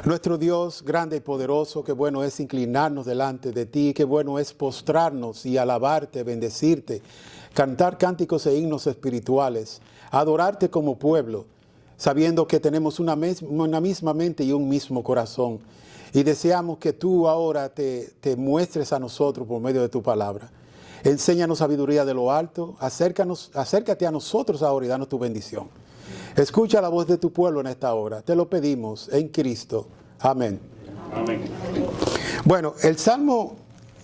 Nuestro Dios grande y poderoso, qué bueno es inclinarnos delante de ti, qué bueno es postrarnos y alabarte, bendecirte, cantar cánticos e himnos espirituales, adorarte como pueblo, sabiendo que tenemos una misma mente y un mismo corazón. Y deseamos que tú ahora te muestres a nosotros por medio de tu palabra. Enséñanos sabiduría de lo alto, acércate a nosotros ahora y danos tu bendición. Escucha la voz de tu pueblo en esta hora. Te lo pedimos en Cristo. Amén. Amén. Bueno, el Salmo,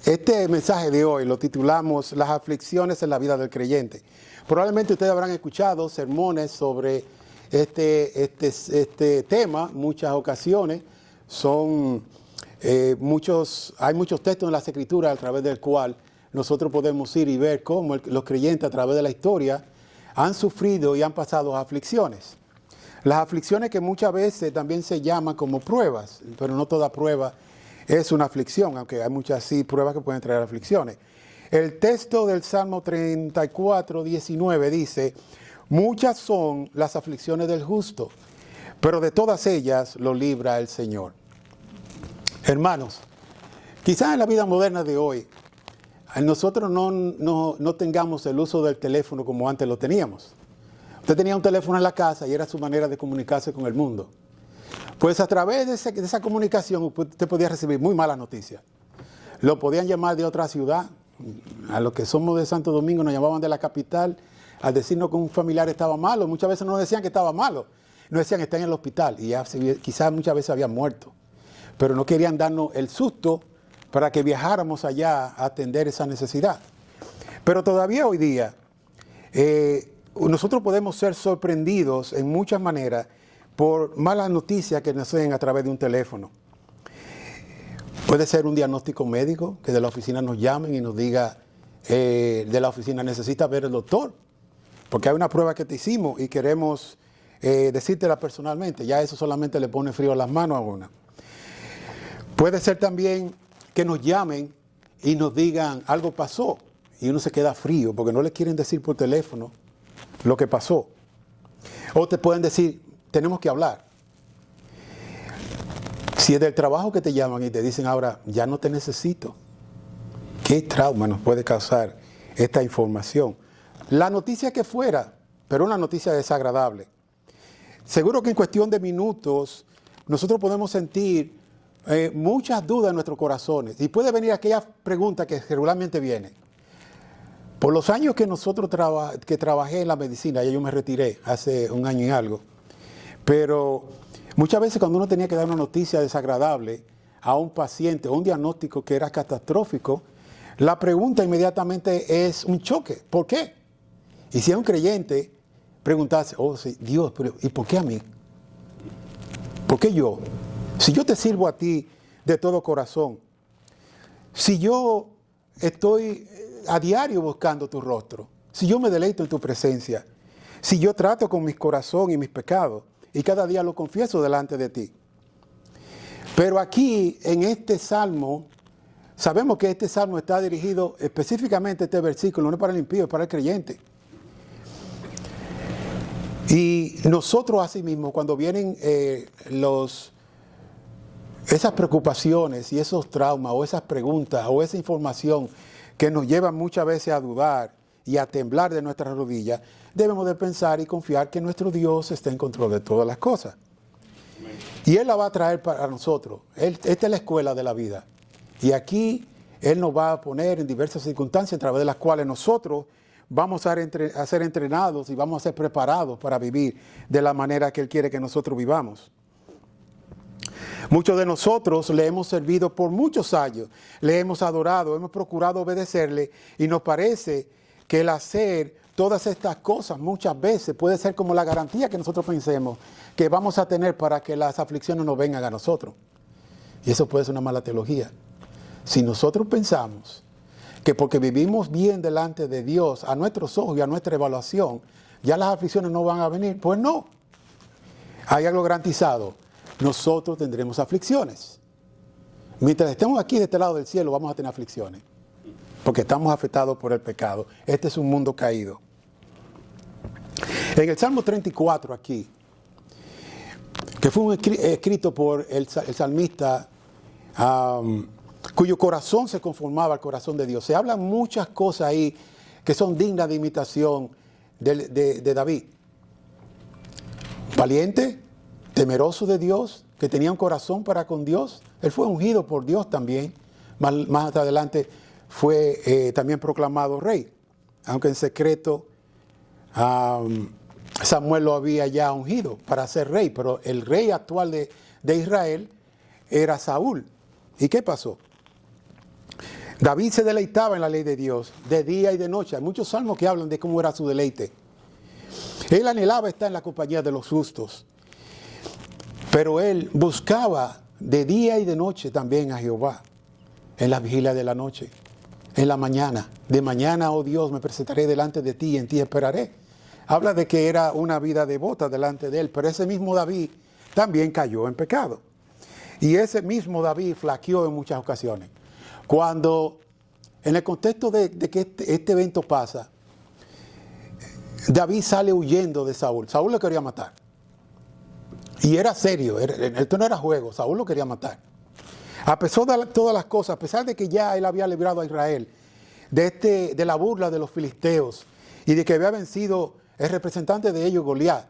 este mensaje de hoy lo titulamos Las aflicciones en la vida del creyente. Probablemente ustedes habrán escuchado sermones sobre este tema muchas ocasiones. Hay muchos textos en las Escrituras a través del cual nosotros podemos ir y ver cómo los creyentes a través de la historia han sufrido y han pasado aflicciones. Las aflicciones que muchas veces también se llaman como pruebas, pero no toda prueba es una aflicción, aunque hay muchas sí pruebas que pueden traer aflicciones. El texto del Salmo 34, 19 dice, muchas son las aflicciones del justo, pero de todas ellas lo libra el Señor. Hermanos, quizás en la vida moderna de hoy, nosotros no tengamos el uso del teléfono como antes lo teníamos. Usted tenía un teléfono en la casa y era su manera de comunicarse con el mundo. Pues a través de esa comunicación usted podía recibir muy malas noticias. Lo podían llamar de otra ciudad. A los que somos de Santo Domingo nos llamaban de la capital al decirnos que un familiar estaba malo. Muchas veces no nos decían que estaba malo. Nos decían que está en el hospital y ya quizás muchas veces había muerto. Pero no querían darnos el susto para que viajáramos allá a atender esa necesidad. Pero todavía hoy día nosotros podemos ser sorprendidos en muchas maneras por malas noticias que nos den a través de un teléfono. Puede ser un diagnóstico médico, que de la oficina nos llamen y nos diga, de la oficina necesita ver el doctor, porque hay una prueba que te hicimos y queremos decírtela personalmente. Ya eso solamente le pone frío a las manos a una. Puede ser también que nos llamen y nos digan algo pasó y uno se queda frío porque no le quieren decir por teléfono lo que pasó. O te pueden decir, tenemos que hablar. Si es del trabajo que te llaman y te dicen ahora, ya no te necesito. ¿Qué trauma nos puede causar esta información? La noticia que fuera, pero una noticia desagradable. Seguro que en cuestión de minutos nosotros podemos sentir muchas dudas en nuestros corazones. Y puede venir aquella pregunta que regularmente viene. Por los años que nosotros trabajé en la medicina, ya yo me retiré hace un año y algo, pero muchas veces cuando uno tenía que dar una noticia desagradable a un paciente o un diagnóstico que era catastrófico, la pregunta inmediatamente es un choque. ¿Por qué? Y si es un creyente, preguntarse, oh sí, Dios, pero ¿y por qué a mí? ¿Por qué yo? Si yo te sirvo a ti de todo corazón, si yo estoy a diario buscando tu rostro, si yo me deleito en tu presencia, si yo trato con mi corazón y mis pecados y cada día lo confieso delante de ti. Pero aquí en este salmo, sabemos que este salmo está dirigido específicamente, este versículo, no es para el impío, es para el creyente. Y nosotros asimismo, cuando vienen esas preocupaciones y esos traumas o esas preguntas o esa información que nos llevan muchas veces a dudar y a temblar de nuestras rodillas, debemos de pensar y confiar que nuestro Dios está en control de todas las cosas. Y Él la va a traer para nosotros. Esta es la escuela de la vida. Y aquí Él nos va a poner en diversas circunstancias a través de las cuales nosotros vamos a ser entrenados y vamos a ser preparados para vivir de la manera que Él quiere que nosotros vivamos. Muchos de nosotros le hemos servido por muchos años, le hemos adorado, hemos procurado obedecerle y nos parece que el hacer todas estas cosas muchas veces puede ser como la garantía que nosotros pensemos que vamos a tener para que las aflicciones no vengan a nosotros. Y eso puede ser una mala teología. Si nosotros pensamos que porque vivimos bien delante de Dios, a nuestros ojos y a nuestra evaluación, ya las aflicciones no van a venir, pues no. Hay algo garantizado. Nosotros tendremos aflicciones. Mientras estemos aquí de este lado del cielo vamos a tener aflicciones. Porque estamos afectados por el pecado. Este es un mundo caído. En el Salmo 34 aquí, que fue escrito por el salmista, cuyo corazón se conformaba al corazón de Dios. Se hablan muchas cosas ahí que son dignas de imitación de David. Valiente, temeroso de Dios, que tenía un corazón para con Dios. Él fue ungido por Dios también. Más adelante fue también proclamado rey, aunque en secreto Samuel lo había ya ungido para ser rey, pero el rey actual de Israel era Saúl. ¿Y qué pasó? David se deleitaba en la ley de Dios de día y de noche. Hay muchos salmos que hablan de cómo era su deleite. Él anhelaba estar en la compañía de los justos, pero él buscaba de día y de noche también a Jehová, en la vigilia de la noche, en la mañana. De mañana, oh Dios, me presentaré delante de ti y en ti esperaré. Habla de que era una vida devota delante de él, pero ese mismo David también cayó en pecado. Y ese mismo David flaqueó en muchas ocasiones. Cuando, en el contexto de que este evento pasa, David sale huyendo de Saúl. Saúl lo quería matar. Y era serio, esto no era juego, Saúl lo quería matar. A pesar de todas las cosas, a pesar de que ya él había librado a Israel de la burla de los filisteos y de que había vencido el representante de ellos, Goliat,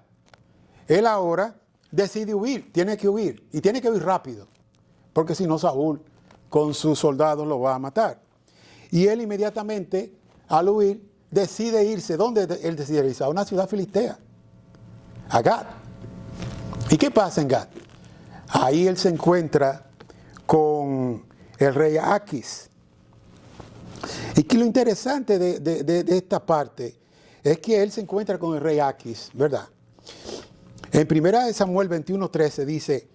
él ahora decide huir, tiene que huir y tiene que huir rápido, porque si no Saúl con sus soldados lo va a matar. Y él inmediatamente, al huir, decide irse. ¿Dónde él decide irse? A una ciudad filistea, a Gat. ¿Y qué pasa en Gat? Ahí él se encuentra con el rey Aquis. Y que lo interesante de esta parte es que él se encuentra con el rey Aquis, ¿verdad? En 1 Samuel 21:13 dice: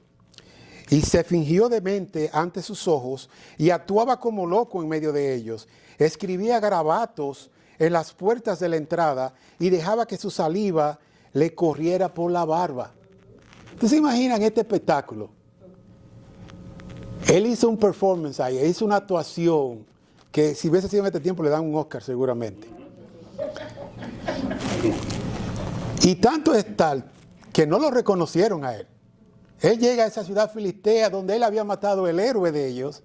y se fingió demente ante sus ojos y actuaba como loco en medio de ellos. Escribía garabatos en las puertas de la entrada y dejaba que su saliva le corriera por la barba. ¿Ustedes se imaginan este espectáculo? Él hizo un performance ahí, hizo una actuación que si hubiese sido en este tiempo le dan un Oscar seguramente. Y tanto es tal que no lo reconocieron a él. Él llega a esa ciudad filistea donde él había matado el héroe de ellos.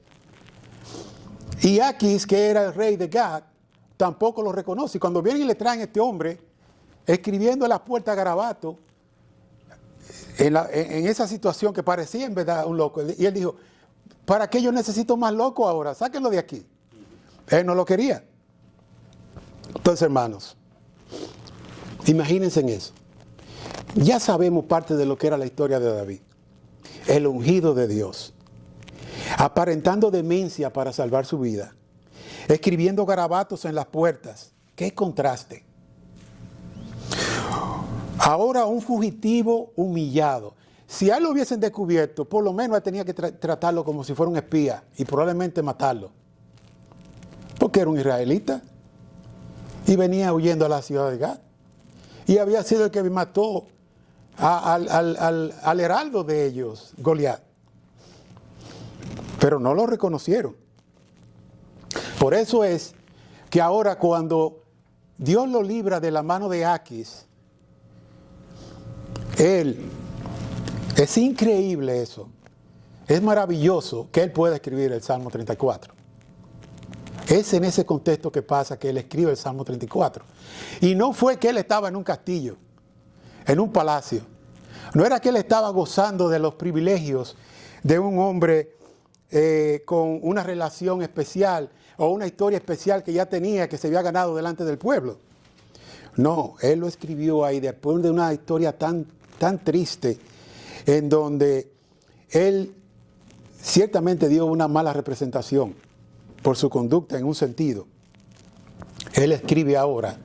Y Aquis, que era el rey de Gat, tampoco lo reconoce. Y cuando vienen y le traen a este hombre, escribiendo en las puertas garabato, en esa situación que parecía en verdad un loco. Y él dijo: ¿para qué yo necesito más loco ahora? Sáquenlo de aquí. Él no lo quería. Entonces, hermanos, imagínense en eso. Ya sabemos parte de lo que era la historia de David. El ungido de Dios, aparentando demencia para salvar su vida, escribiendo garabatos en las puertas. ¡Qué contraste! Ahora un fugitivo humillado. Si a él lo hubiesen descubierto, por lo menos él tenía que tratarlo como si fuera un espía y probablemente matarlo. Porque era un israelita y venía huyendo a la ciudad de Gat. Y había sido el que mató al heraldo de ellos, Goliat. Pero no lo reconocieron. Por eso es que ahora cuando Dios lo libra de la mano de Aquis, es increíble eso. Es maravilloso que él pueda escribir el Salmo 34. Es en ese contexto que pasa que él escribe el Salmo 34. Y no fue que él estaba en un castillo, en un palacio. No era que él estaba gozando de los privilegios de un hombre con una relación especial o una historia especial que ya tenía, que se había ganado delante del pueblo. No, él lo escribió ahí después de una historia tan triste, en donde él ciertamente dio una mala representación por su conducta en un sentido. Él escribe ahora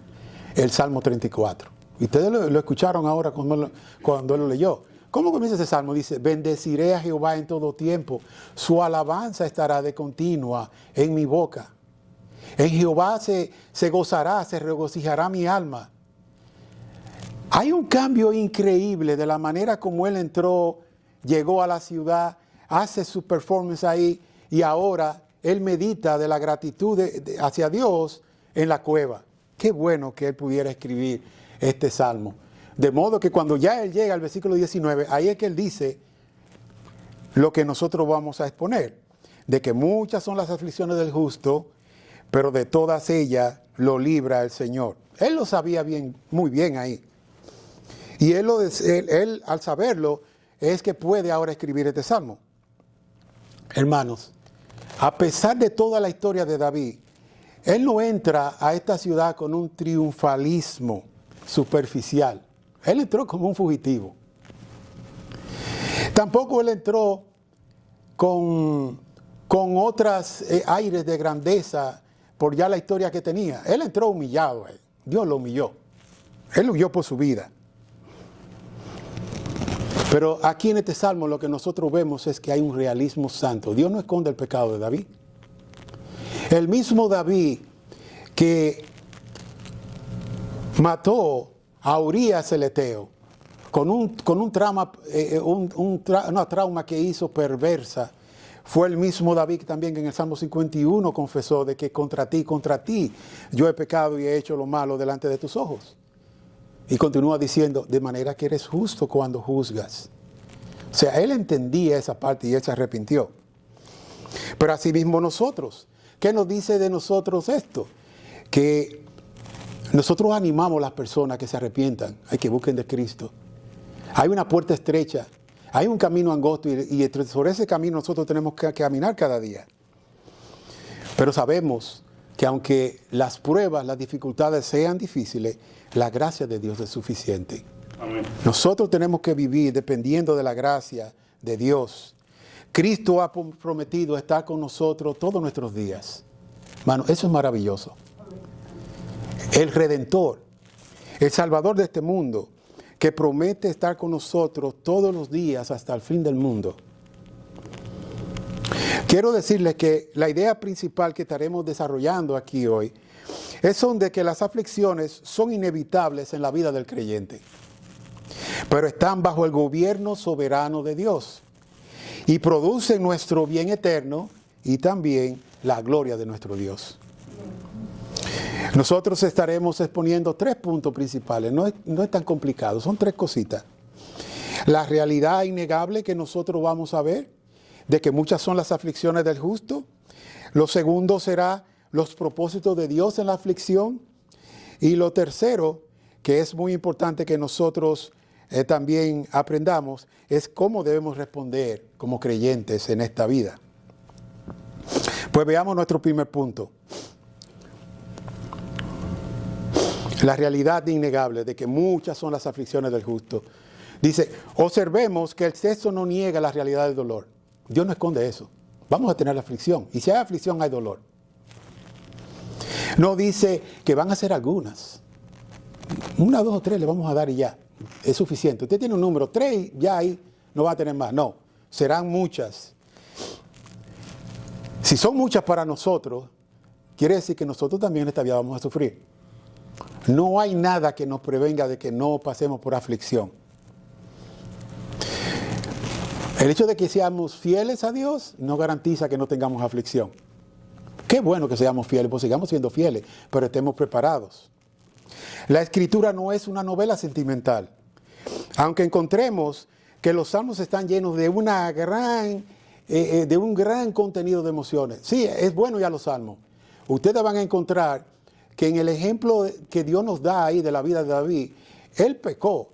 el Salmo 34. Y ustedes lo escucharon ahora cuando él lo leyó. ¿Cómo comienza ese salmo? Dice: bendeciré a Jehová en todo tiempo, su alabanza estará de continua en mi boca. En Jehová se gozará, se regocijará mi alma. Hay un cambio increíble de la manera como él entró, llegó a la ciudad, hace su performance ahí y ahora él medita de la gratitud hacia Dios en la cueva. Qué bueno que él pudiera escribir este salmo, De modo que cuando ya él llega al versículo 19, ahí es que él dice lo que nosotros vamos a exponer, de que muchas son las aflicciones del justo, pero de todas ellas lo libra el Señor. Él lo sabía bien, muy bien ahí. Y él al saberlo, es que puede ahora escribir este salmo. Hermanos, a pesar de toda la historia de David, él no entra a esta ciudad con un triunfalismo superficial. Él entró como un fugitivo. Tampoco él entró con otras aires de grandeza por ya la historia que tenía. Él entró humillado. Dios lo humilló. Él huyó por su vida. Pero aquí en este salmo lo que nosotros vemos es que hay un realismo santo. Dios no esconde el pecado de David. El mismo David que mató a Urías el Eteo con un trauma, una trauma que hizo perversa, fue el mismo David también que en el Salmo 51 confesó de que contra ti, yo he pecado y he hecho lo malo delante de tus ojos. Y continúa diciendo, de manera que eres justo cuando juzgas. O sea, él entendía esa parte y él se arrepintió. Pero asimismo nosotros, ¿qué nos dice de nosotros esto? Que nosotros animamos a las personas que se arrepientan, hay que busquen de Cristo. Hay una puerta estrecha, hay un camino angosto y sobre ese camino nosotros tenemos que caminar cada día. Pero sabemos que aunque las pruebas, las dificultades sean difíciles, la gracia de Dios es suficiente. Amén. Nosotros tenemos que vivir dependiendo de la gracia de Dios. Cristo ha prometido estar con nosotros todos nuestros días. Hermano, eso es maravilloso. El Redentor, el Salvador de este mundo, que promete estar con nosotros todos los días hasta el fin del mundo. Quiero decirles que la idea principal que estaremos desarrollando aquí hoy es de que las aflicciones son inevitables en la vida del creyente, pero están bajo el gobierno soberano de Dios y producen nuestro bien eterno y también la gloria de nuestro Dios. Nosotros estaremos exponiendo 3 puntos principales, no es tan complicado, son 3 cositas. La realidad innegable que nosotros vamos a ver, de que muchas son las aflicciones del justo. Lo segundo será los propósitos de Dios en la aflicción. Y lo tercero, que es muy importante que nosotros también aprendamos, es cómo debemos responder como creyentes en esta vida. Pues veamos nuestro primer punto. La realidad innegable de que muchas son las aflicciones del justo. Dice, observemos que el texto no niega la realidad del dolor. Dios no esconde eso. Vamos a tener aflicción. Y si hay aflicción, hay dolor. No dice que van a ser algunas. 1, 2 o 3 le vamos a dar y ya. Es suficiente. Usted tiene un número 3 y ya ahí no va a tener más. No, serán muchas. Si son muchas para nosotros, quiere decir que nosotros también en esta vida vamos a sufrir. No hay nada que nos prevenga de que no pasemos por aflicción. El hecho de que seamos fieles a Dios no garantiza que no tengamos aflicción. Qué bueno que seamos fieles, pues sigamos siendo fieles, pero estemos preparados. La Escritura no es una novela sentimental. Aunque encontremos que los salmos están llenos de un gran contenido de emociones. Sí, es bueno ya los salmos. Ustedes van a encontrar que en el ejemplo que Dios nos da ahí de la vida de David, él pecó.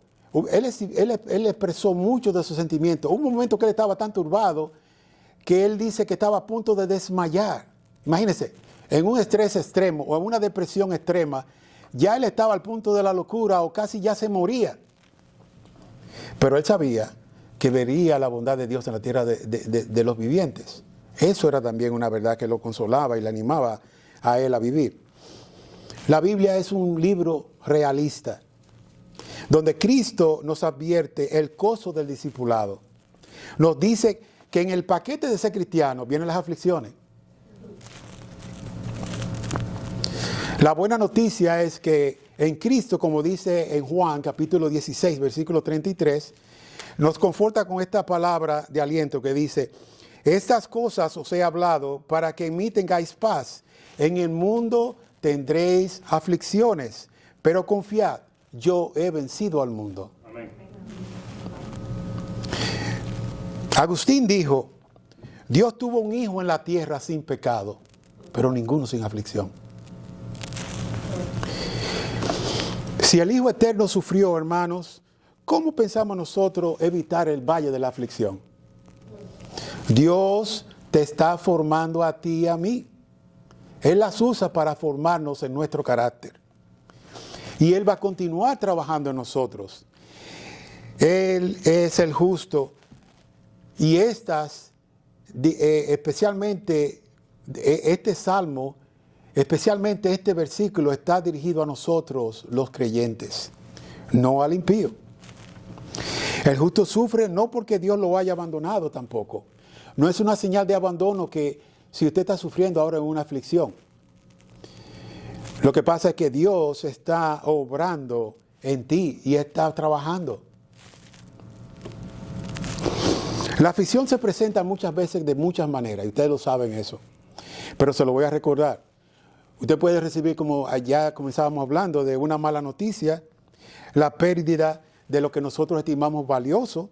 Él expresó muchos de sus sentimientos. Hubo un momento que él estaba tan turbado que él dice que estaba a punto de desmayar. Imagínense, en un estrés extremo o en una depresión extrema, ya él estaba al punto de la locura o casi ya se moría. Pero él sabía que vería la bondad de Dios en la tierra de los vivientes. Eso era también una verdad que lo consolaba y le animaba a él a vivir. La Biblia es un libro realista, donde Cristo nos advierte el costo del discipulado. Nos dice que en el paquete de ser cristiano vienen las aflicciones. La buena noticia es que en Cristo, como dice en Juan capítulo 16, versículo 33, nos conforta con esta palabra de aliento que dice, estas cosas os he hablado para que en mí tengáis paz. En el mundo tendréis aflicciones, pero confiad, yo he vencido al mundo. Amén. Agustín dijo, Dios tuvo un hijo en la tierra sin pecado, pero ninguno sin aflicción. Si el Hijo Eterno sufrió, hermanos, ¿cómo pensamos nosotros evitar el valle de la aflicción? Dios te está formando a ti y a mí. Él las usa para formarnos en nuestro carácter. Y Él va a continuar trabajando en nosotros. Él es el justo. Y especialmente este salmo, especialmente este versículo, está dirigido a nosotros, los creyentes, no al impío. El justo sufre no porque Dios lo haya abandonado tampoco. No es una señal de abandono que si usted está sufriendo ahora en una aflicción. Lo que pasa es que Dios está obrando en ti y está trabajando. La aflicción se presenta muchas veces de muchas maneras, y ustedes lo saben eso. Pero se lo voy a recordar. Usted puede recibir, como allá comenzábamos hablando, de una mala noticia, la pérdida de lo que nosotros estimamos valioso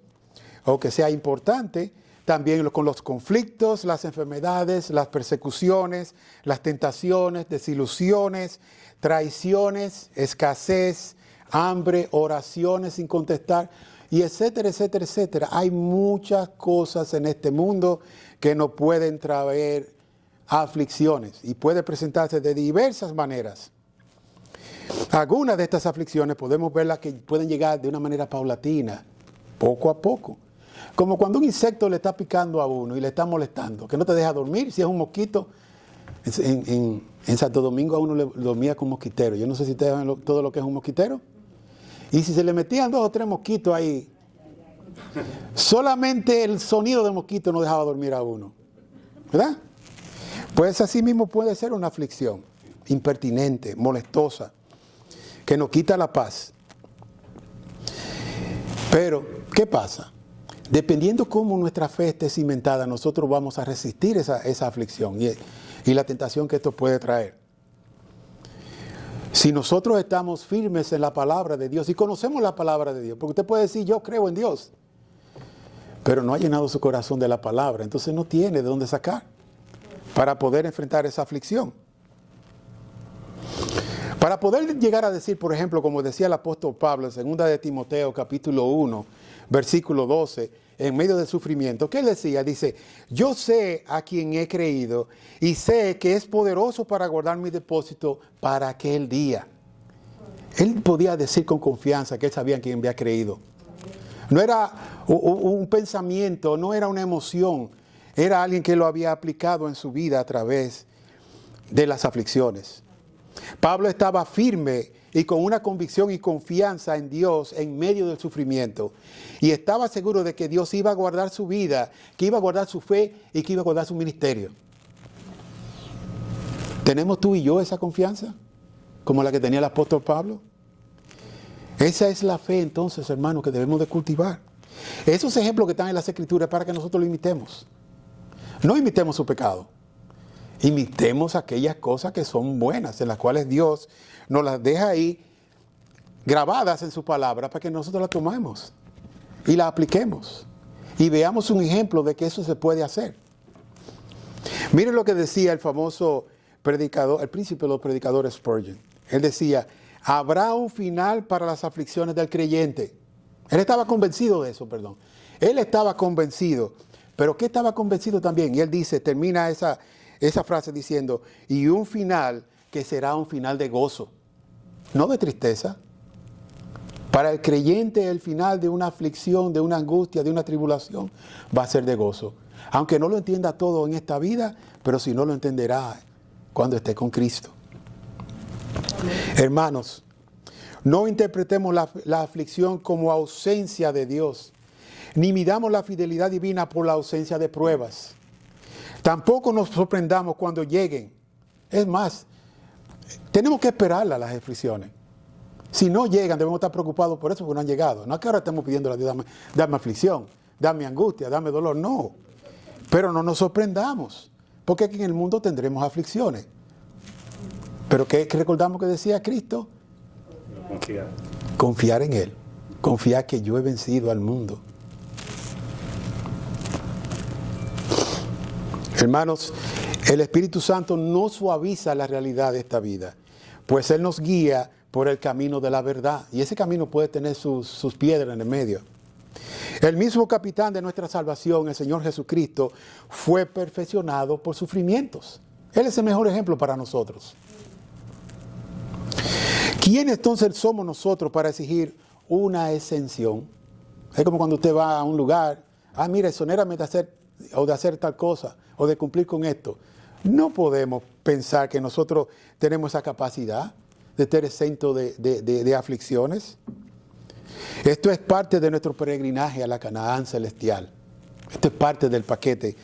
o que sea importante, también con los conflictos, las enfermedades, las persecuciones, las tentaciones, desilusiones, traiciones, escasez, hambre, oraciones sin contestar, y etcétera, etcétera, etcétera. Hay muchas cosas en este mundo que nos pueden traer aflicciones y puede presentarse de diversas maneras. Algunas de estas aflicciones podemos verlas que pueden llegar de una manera paulatina, poco a poco. Como cuando un insecto le está picando a uno y le está molestando, que no te deja dormir. Si es un mosquito, en Santo Domingo a uno le dormía con mosquitero. Yo no sé si ustedes saben todo lo que es un mosquitero. Y si se le metían 2 o 3 mosquitos ahí, solamente el sonido de mosquito no dejaba dormir a uno. ¿Verdad? Pues así mismo puede ser una aflicción impertinente, molestosa, que nos quita la paz. Pero, ¿qué pasa? Dependiendo cómo nuestra fe esté cimentada, nosotros vamos a resistir esa aflicción y la tentación que esto puede traer. Si nosotros estamos firmes en la palabra de Dios y conocemos la palabra de Dios, porque usted puede decir, yo creo en Dios, pero no ha llenado su corazón de la palabra, entonces no tiene de dónde sacar para poder enfrentar esa aflicción. Para poder llegar a decir, por ejemplo, como decía el apóstol Pablo en 2 de Timoteo, capítulo 1, versículo 12, en medio del sufrimiento, ¿qué él decía? Dice, yo sé a quien he creído y sé que es poderoso para guardar mi depósito para aquel día. Él podía decir con confianza que él sabía en quién había creído. No era un pensamiento, no era una emoción, era alguien que lo había aplicado en su vida a través de las aflicciones. Pablo estaba firme y con una convicción y confianza en Dios en medio del sufrimiento. Y estaba seguro de que Dios iba a guardar su vida, que iba a guardar su fe y que iba a guardar su ministerio. ¿Tenemos tú y yo esa confianza? Como la que tenía el apóstol Pablo. Esa es la fe entonces, hermanos, que debemos de cultivar. Esos ejemplos que están en las Escrituras para que nosotros lo imitemos. No imitemos su pecado. Imitemos aquellas cosas que son buenas, en las cuales Dios nos las deja ahí grabadas en su palabra para que nosotros las tomemos y las apliquemos y veamos un ejemplo de que eso se puede hacer. Miren lo que decía el famoso predicador, el príncipe de los predicadores Spurgeon. Él decía, habrá un final para las aflicciones del creyente. Él estaba convencido de eso, perdón. Él estaba convencido, pero ¿qué estaba convencido también? Y él dice, termina esa frase diciendo, y un final que será un final de gozo, no de tristeza. Para el creyente el final de una aflicción, de una angustia, de una tribulación, va a ser de gozo. Aunque no lo entienda todo en esta vida, pero si no lo entenderá cuando esté con Cristo. Hermanos, no interpretemos la aflicción como ausencia de Dios, ni midamos la fidelidad divina por la ausencia de pruebas. Tampoco nos sorprendamos cuando lleguen. Es más, tenemos que esperarlas las aflicciones. Si no llegan, debemos estar preocupados por eso, porque no han llegado. No es que ahora estemos pidiendo a Dios, dame aflicción, dame angustia, dame dolor. No. Pero no nos sorprendamos, porque aquí en el mundo tendremos aflicciones. Pero ¿qué recordamos que decía Cristo? Confiar. Confiar en Él. Confiar que yo he vencido al mundo. Hermanos, el Espíritu Santo no suaviza la realidad de esta vida, pues Él nos guía por el camino de la verdad. Y ese camino puede tener sus piedras en el medio. El mismo capitán de nuestra salvación, el Señor Jesucristo, fue perfeccionado por sufrimientos. Él es el mejor ejemplo para nosotros. ¿Quién entonces somos nosotros para exigir una exención? Es como cuando usted va a un lugar, mira, exonérame de hacer tal cosa, o de cumplir con esto. No podemos pensar que nosotros tenemos esa capacidad de estar exento de aflicciones. Esto es parte de nuestro peregrinaje a la Canaán celestial. Esto es parte del paquete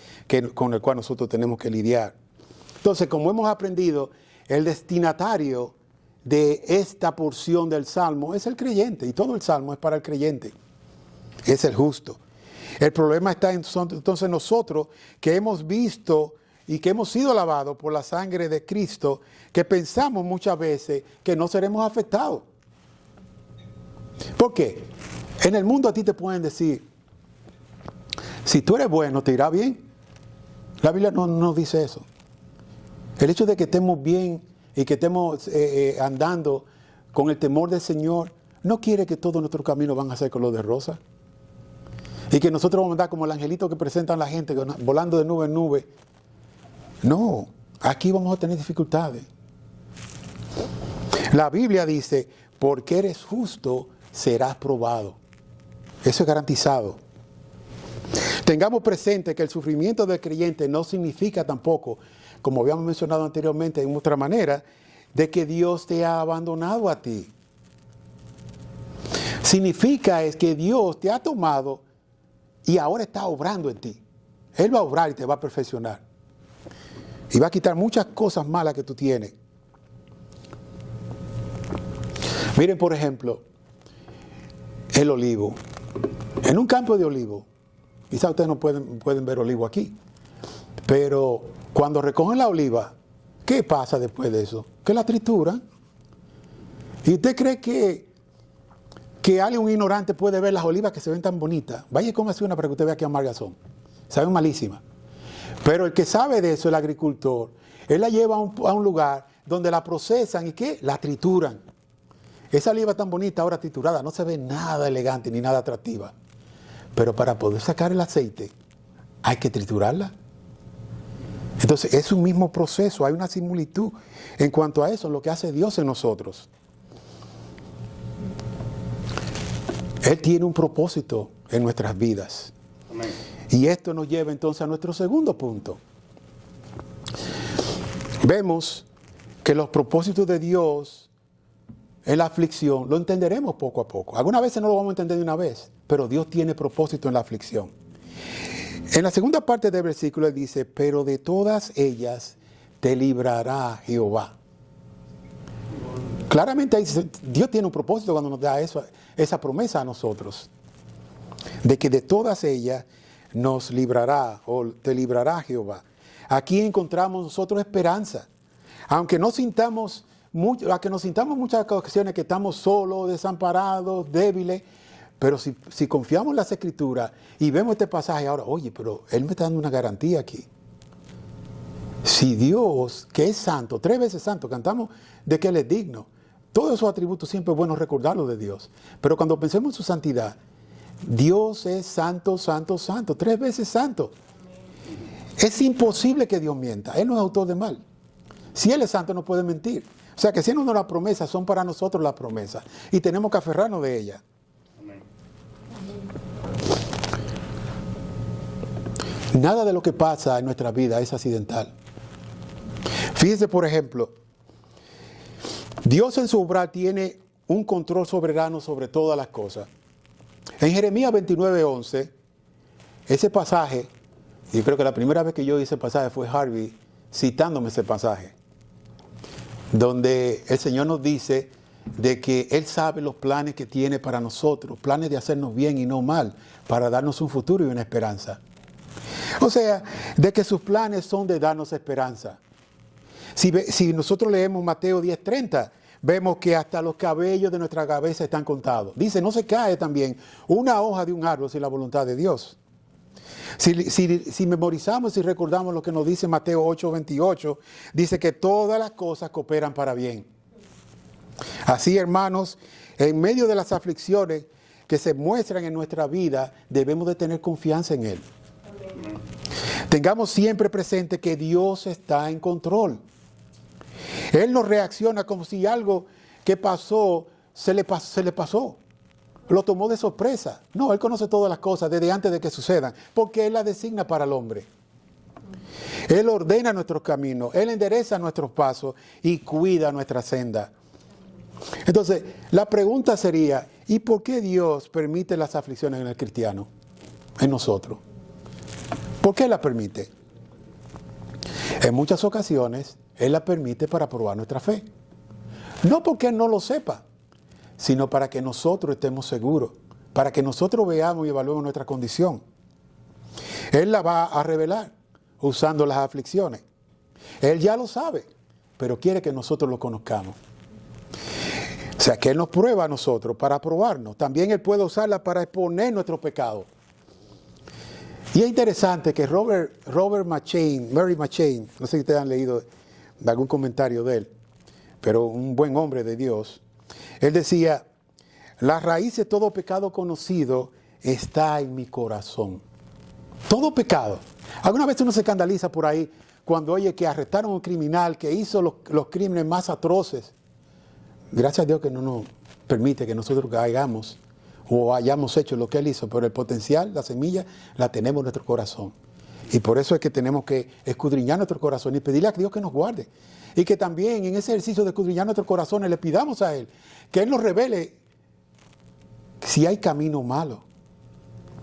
con el cual nosotros tenemos que lidiar. Entonces, como hemos aprendido, el destinatario de esta porción del Salmo es el creyente, y todo el Salmo es para el creyente. Es el justo. El problema está entonces nosotros, que hemos visto y que hemos sido lavados por la sangre de Cristo, que pensamos muchas veces que no seremos afectados. ¿Por qué? En el mundo a ti te pueden decir, si tú eres bueno, te irá bien. La Biblia no dice eso. El hecho de que estemos bien y que estemos andando con el temor del Señor, no quiere que todos nuestros caminos van a ser color de rosa. Y que nosotros vamos a andar como el angelito que presentan la gente, volando de nube en nube. No, aquí vamos a tener dificultades. La Biblia dice, porque eres justo, serás probado. Eso es garantizado. Tengamos presente que el sufrimiento del creyente no significa tampoco, como habíamos mencionado anteriormente en otra manera, de que Dios te ha abandonado a ti. Significa es que Dios te ha tomado y ahora está obrando en ti. Él va a obrar y te va a perfeccionar. Y va a quitar muchas cosas malas que tú tienes. Miren, por ejemplo, el olivo. En un campo de olivo, quizás ustedes no pueden ver olivo aquí, pero cuando recogen la oliva, ¿qué pasa después de eso? Que la trituran. ¿Y usted cree que alguien ignorante puede ver las olivas que se ven tan bonitas? Vaya y cómase una para que usted vea qué amargas son. Saben malísimas. Pero el que sabe de eso, el agricultor, él la lleva a un lugar donde la procesan y ¿qué? La trituran. Esa oliva tan bonita ahora triturada no se ve nada elegante ni nada atractiva. Pero para poder sacar el aceite hay que triturarla. Entonces es un mismo proceso, hay una similitud en cuanto a eso, lo que hace Dios en nosotros. Él tiene un propósito en nuestras vidas. Amén. Y esto nos lleva entonces a nuestro segundo punto. Vemos que los propósitos de Dios en la aflicción lo entenderemos poco a poco. Algunas veces no lo vamos a entender de una vez, pero Dios tiene propósito en la aflicción. En la segunda parte del versículo él dice, pero de todas ellas te librará Jehová. Claramente Dios tiene un propósito cuando nos da esa promesa a nosotros, de que de todas ellas nos librará o te librará Jehová. Aquí encontramos nosotros esperanza. Aunque nos sintamos muchas ocasiones que estamos solos, desamparados, débiles, pero si confiamos en las Escrituras y vemos este pasaje ahora, oye, pero Él me está dando una garantía aquí. Si Dios, que es santo, 3 veces santo, cantamos de que Él es digno. Todos esos atributos siempre es bueno recordarlos de Dios. Pero cuando pensemos en su santidad, Dios es santo, santo, santo, 3 veces santo. Es imposible que Dios mienta. Él no es autor de mal. Si Él es santo, no puede mentir. O sea que si Él nos da las promesas, son para nosotros las promesas. Y tenemos que aferrarnos de ellas. Nada de lo que pasa en nuestra vida es accidental. Fíjense, por ejemplo, Dios en su obra tiene un control soberano sobre todas las cosas. En Jeremías 29:11, ese pasaje, y creo que la primera vez que yo hice ese pasaje fue Harvey citándome ese pasaje, donde el Señor nos dice de que Él sabe los planes que tiene para nosotros, planes de hacernos bien y no mal, para darnos un futuro y una esperanza. O sea, de que sus planes son de darnos esperanza. Si nosotros leemos Mateo 10:30, vemos que hasta los cabellos de nuestra cabeza están contados. Dice, no se cae también una hoja de un árbol sin la voluntad de Dios. Si memorizamos y recordamos lo que nos dice Mateo 8:28, dice que todas las cosas cooperan para bien. Así, hermanos, en medio de las aflicciones que se muestran en nuestra vida, debemos de tener confianza en Él. Tengamos siempre presente que Dios está en control. Él no reacciona como si algo que pasó se le pasó. Lo tomó de sorpresa. No, Él conoce todas las cosas desde antes de que sucedan, porque Él las designa para el hombre. Él ordena nuestros caminos, Él endereza nuestros pasos y cuida nuestra senda. Entonces, la pregunta sería, ¿y por qué Dios permite las aflicciones en el cristiano, en nosotros? ¿Por qué las permite? En muchas ocasiones, Él las permite para probar nuestra fe. No porque Él no lo sepa, sino para que nosotros estemos seguros, para que nosotros veamos y evaluemos nuestra condición. Él la va a revelar usando las aflicciones. Él ya lo sabe, pero quiere que nosotros lo conozcamos. O sea, que Él nos prueba a nosotros para probarnos. También Él puede usarla para exponer nuestros pecados. Y es interesante que Mary McCheyne, no sé si ustedes han leído algún comentario de él, pero un buen hombre de Dios, él decía, la raíz de todo pecado conocido está en mi corazón. Todo pecado. Alguna vez uno se escandaliza por ahí cuando oye que arrestaron a un criminal que hizo los crímenes más atroces. Gracias a Dios que no nos permite que nosotros hagamos o hayamos hecho lo que Él hizo, pero el potencial, la semilla, la tenemos en nuestro corazón. Y por eso es que tenemos que escudriñar nuestro corazón y pedirle a Dios que nos guarde. Y que también en ese ejercicio de escudriñar nuestros corazones le pidamos a Él que Él nos revele si hay camino malo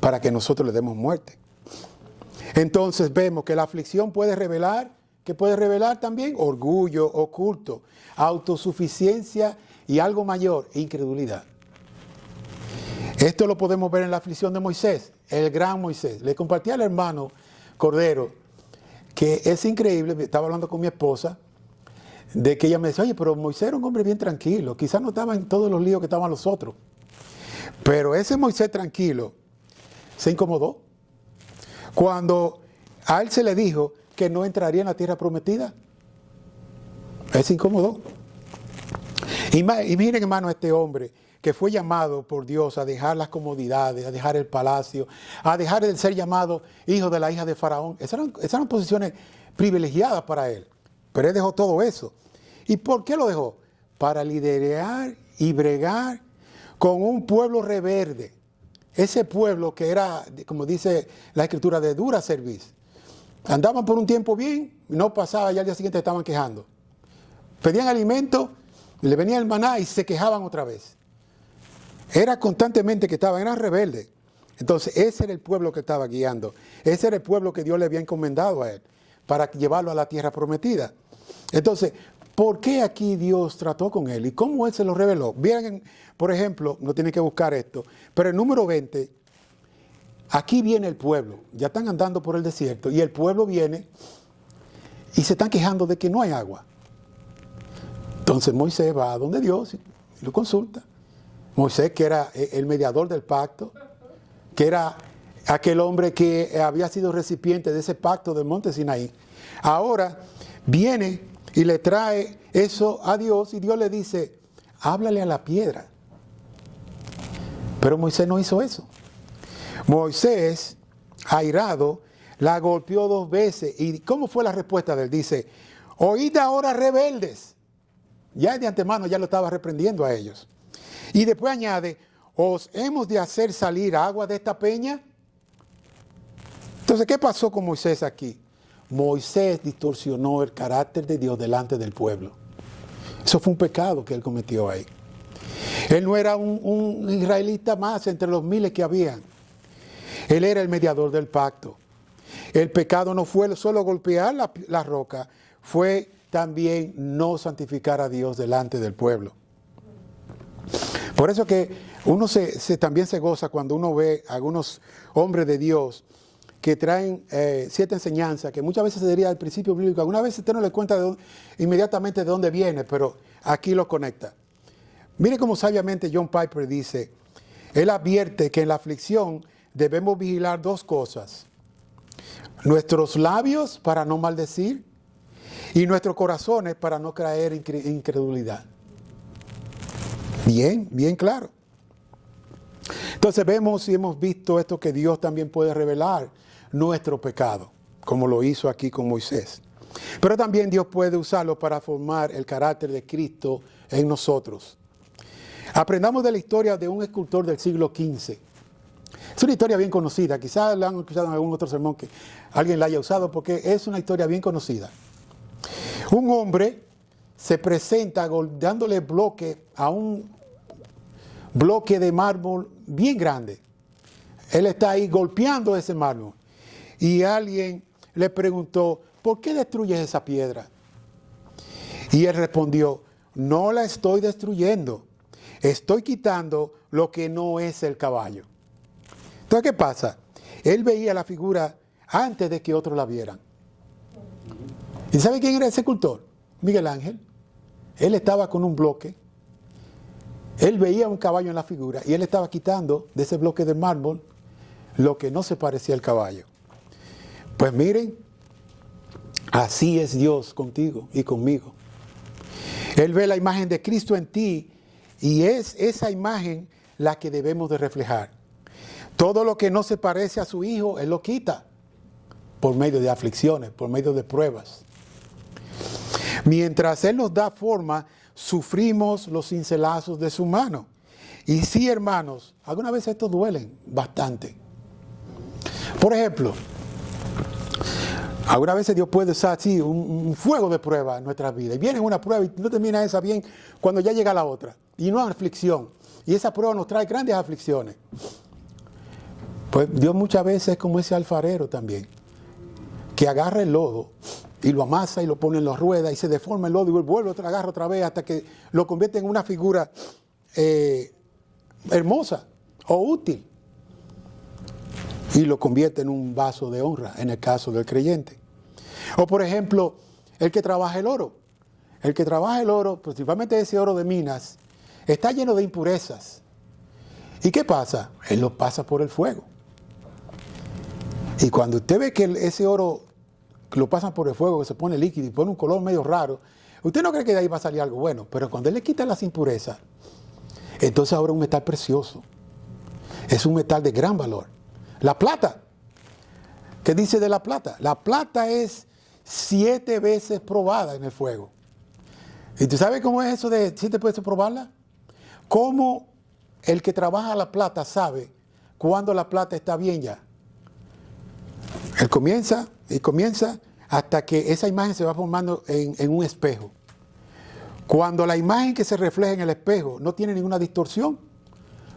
para que nosotros le demos muerte. Entonces vemos que la aflicción puede revelar, que puede revelar también orgullo oculto, autosuficiencia y algo mayor, incredulidad. Esto lo podemos ver en la aflicción de Moisés, el gran Moisés. Le compartí al hermano Cordero que es increíble, estaba hablando con mi esposa, de que ella me decía, oye, pero Moisés era un hombre bien tranquilo, quizás no estaba en todos los líos que estaban los otros. Pero ese Moisés tranquilo se incomodó cuando a él se le dijo que no entraría en la tierra prometida. Él se incomodó. Y miren, hermano, a este hombre que fue llamado por Dios a dejar las comodidades, a dejar el palacio, a dejar el ser llamado hijo de la hija de Faraón. Esas eran posiciones privilegiadas para él. Pero él dejó todo eso. ¿Y por qué lo dejó? Para liderar y bregar con un pueblo rebelde. Ese pueblo que era, como dice la Escritura, de dura cerviz. Andaban por un tiempo bien, no pasaba, y al día siguiente estaban quejando. Pedían alimento, le venía el maná y se quejaban otra vez. Era constantemente que eran rebeldes. Entonces ese era el pueblo que estaba guiando. Ese era el pueblo que Dios le había encomendado a él para llevarlo a la tierra prometida. Entonces, ¿por qué aquí Dios trató con él? ¿Y cómo Él se lo reveló? Vean, por ejemplo, no tienen que buscar esto, pero el número 20, aquí viene el pueblo. Ya están andando por el desierto y el pueblo viene y se están quejando de que no hay agua. Entonces Moisés va a donde Dios y lo consulta. Moisés, que era el mediador del pacto, que era aquel hombre que había sido recipiente de ese pacto del monte Sinaí, ahora viene y le trae eso a Dios y Dios le dice, háblale a la piedra. Pero Moisés no hizo eso. Moisés, airado, la golpeó 2 veces. ¿Y cómo fue la respuesta de él? Dice, oíd ahora, rebeldes. Ya de antemano ya lo estaba reprendiendo a ellos. Y después añade, ¿os hemos de hacer salir agua de esta peña? Entonces, ¿qué pasó con Moisés aquí? Moisés distorsionó el carácter de Dios delante del pueblo. Eso fue un pecado que él cometió ahí. Él no era un israelita más entre los miles que habían. Él era el mediador del pacto. El pecado no fue solo golpear la roca, fue también no santificar a Dios delante del pueblo. Por eso que uno también se goza cuando uno ve a algunos hombres de Dios que traen cierta enseñanza que muchas veces se diría al principio bíblico. Algunas veces usted no le cuenta inmediatamente de dónde viene, pero aquí lo conecta. Mire cómo sabiamente John Piper dice, él advierte que en la aflicción debemos vigilar dos cosas. Nuestros labios para no maldecir y nuestros corazones para no caer en incredulidad. Bien, bien claro. Entonces vemos y hemos visto esto, que Dios también puede revelar nuestro pecado, como lo hizo aquí con Moisés. Pero también Dios puede usarlo para formar el carácter de Cristo en nosotros. Aprendamos de la historia de un escultor del siglo XV. Es una historia bien conocida, quizás la han escuchado en algún otro sermón que alguien la haya usado, porque es una historia bien conocida. Un hombre se presenta dándole bloque a un bloque de mármol bien grande. Él está ahí golpeando ese mármol. Y alguien le preguntó, ¿por qué destruyes esa piedra? Y él respondió, no la estoy destruyendo. Estoy quitando lo que no es el caballo. Entonces, ¿qué pasa? Él veía la figura antes de que otros la vieran. ¿Y sabe quién era ese escultor? Miguel Ángel. Él estaba con un bloque. Él veía un caballo en la figura y él estaba quitando de ese bloque de mármol lo que no se parecía al caballo. Pues miren, así es Dios contigo y conmigo. Él ve la imagen de Cristo en ti y es esa imagen la que debemos de reflejar. Todo lo que no se parece a su Hijo, Él lo quita por medio de aflicciones, por medio de pruebas. Mientras Él nos da forma, sufrimos los cincelazos de su mano. Y sí, hermanos, algunas veces estos duelen bastante. Por ejemplo, algunas veces Dios puede usar así un fuego de prueba en nuestras vidas. Y viene una prueba y no termina esa bien cuando ya llega la otra. Y no hay aflicción. Y esa prueba nos trae grandes aflicciones. Pues Dios muchas veces es como ese alfarero también, que agarra el lodo y lo amasa y lo pone en la rueda y se deforma el lodo y vuelve a agarra otra vez hasta que lo convierte en una figura hermosa o útil. Y lo convierte en un vaso de honra, en el caso del creyente. O por ejemplo, el que trabaja el oro. El que trabaja el oro, principalmente ese oro de minas, está lleno de impurezas. ¿Y qué pasa? Él lo pasa por el fuego. Y cuando usted ve que ese oro lo pasan por el fuego, que se pone líquido y pone un color medio raro, usted no cree que de ahí va a salir algo bueno. Pero cuando él le quita las impurezas, entonces ahora es un metal precioso. Es un metal de gran valor. La plata. ¿Qué dice de la plata? La plata es 7 veces probada en el fuego. ¿Y tú sabes cómo es eso de 7 veces probarla? ¿Cómo el que trabaja la plata sabe cuándo la plata está bien ya? Él comienza y comienza hasta que esa imagen se va formando en un espejo. Cuando la imagen que se refleja en el espejo no tiene ninguna distorsión,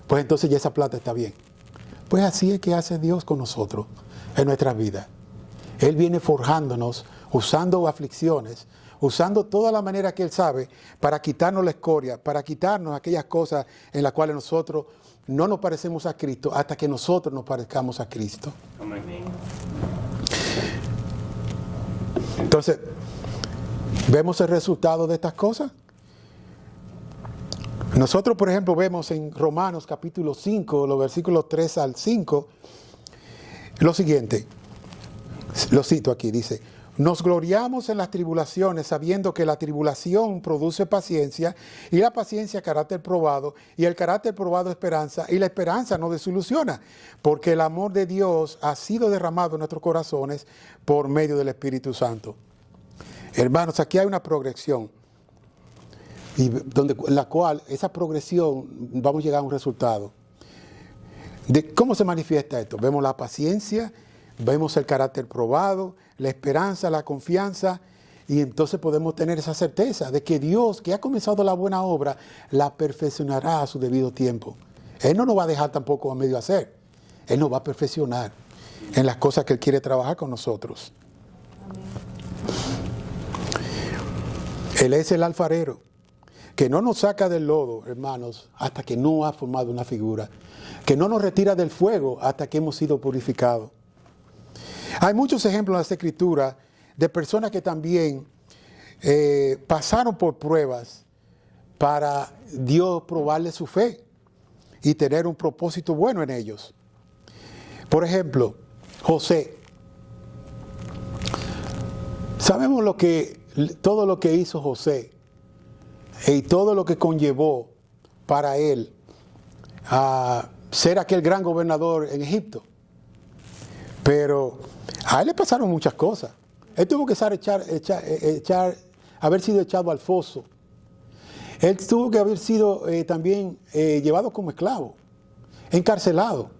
pues entonces ya esa plata está bien. Pues así es que hace Dios con nosotros en nuestras vidas. Él viene forjándonos, usando aflicciones, usando toda la manera que Él sabe para quitarnos la escoria, para quitarnos aquellas cosas en las cuales nosotros no nos parecemos a Cristo hasta que nosotros nos parezcamos a Cristo. Amén. Entonces, ¿vemos el resultado de estas cosas? Nosotros, por ejemplo, vemos en Romanos capítulo 5, los versículos 3 al 5, lo siguiente. Lo cito aquí, dice: nos gloriamos en las tribulaciones, sabiendo que la tribulación produce paciencia, y la paciencia carácter probado, y el carácter probado esperanza, y la esperanza no desilusiona, porque el amor de Dios ha sido derramado en nuestros corazones por medio del Espíritu Santo. Hermanos, aquí hay una progresión, y en la cual esa progresión vamos a llegar a un resultado. ¿De cómo se manifiesta esto? Vemos la paciencia, vemos el carácter probado, la esperanza, la confianza, y entonces podemos tener esa certeza de que Dios, que ha comenzado la buena obra, la perfeccionará a su debido tiempo. Él no nos va a dejar tampoco a medio hacer. Él nos va a perfeccionar en las cosas que Él quiere trabajar con nosotros. Él es el alfarero, que no nos saca del lodo, hermanos, hasta que no ha formado una figura, que no nos retira del fuego hasta que hemos sido purificados. Hay muchos ejemplos en las Escrituras de personas que también pasaron por pruebas para Dios probarle su fe y tener un propósito bueno en ellos. Por ejemplo, José. Sabemos todo lo que hizo José y todo lo que conllevó para él a ser aquel gran gobernador en Egipto. Pero a él le pasaron muchas cosas. Él tuvo que haber sido echado al foso. Él tuvo que haber sido también llevado como esclavo, encarcelado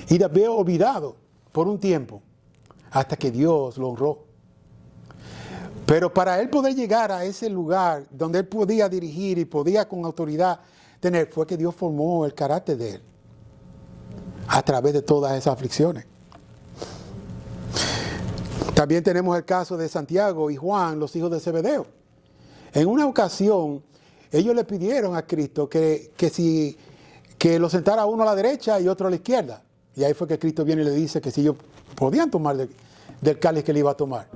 y haber olvidado por un tiempo hasta que Dios lo honró. Pero para él poder llegar a ese lugar donde él podía dirigir y podía con autoridad tener, fue que Dios formó el carácter de él a través de todas esas aflicciones. También tenemos el caso de Santiago y Juan, los hijos de Zebedeo. En una ocasión, ellos le pidieron a Cristo que lo sentara uno a la derecha y otro a la izquierda. Y ahí fue que Cristo viene y le dice que si ellos podían tomar del cáliz que él iba a tomar.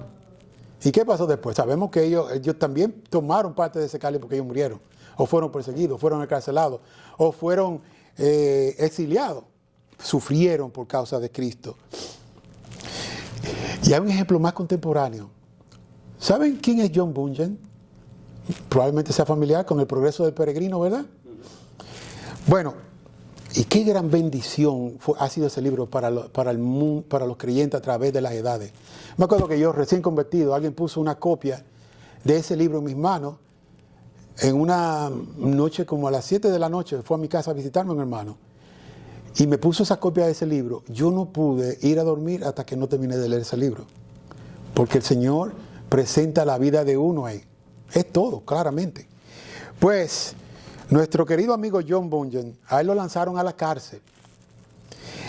¿Y qué pasó después? Sabemos que ellos también tomaron parte de ese cáliz porque ellos murieron, o fueron perseguidos, fueron encarcelados, o fueron exiliados. Sufrieron por causa de Cristo. Y hay un ejemplo más contemporáneo. ¿Saben quién es John Bunyan? Probablemente sea familiar con El progreso del peregrino, ¿verdad? Bueno, y qué gran bendición ha sido ese libro para los creyentes a través de las edades. Me acuerdo que yo, recién convertido, alguien puso una copia de ese libro en mis manos. En una noche, como a las 7 de la noche, fue a mi casa a visitarme un hermano. Y me puso esa copia de ese libro. Yo no pude ir a dormir hasta que no terminé de leer ese libro. Porque el Señor presenta la vida de uno ahí. Es todo, claramente. Pues, nuestro querido amigo John Bunyan, a él lo lanzaron a la cárcel.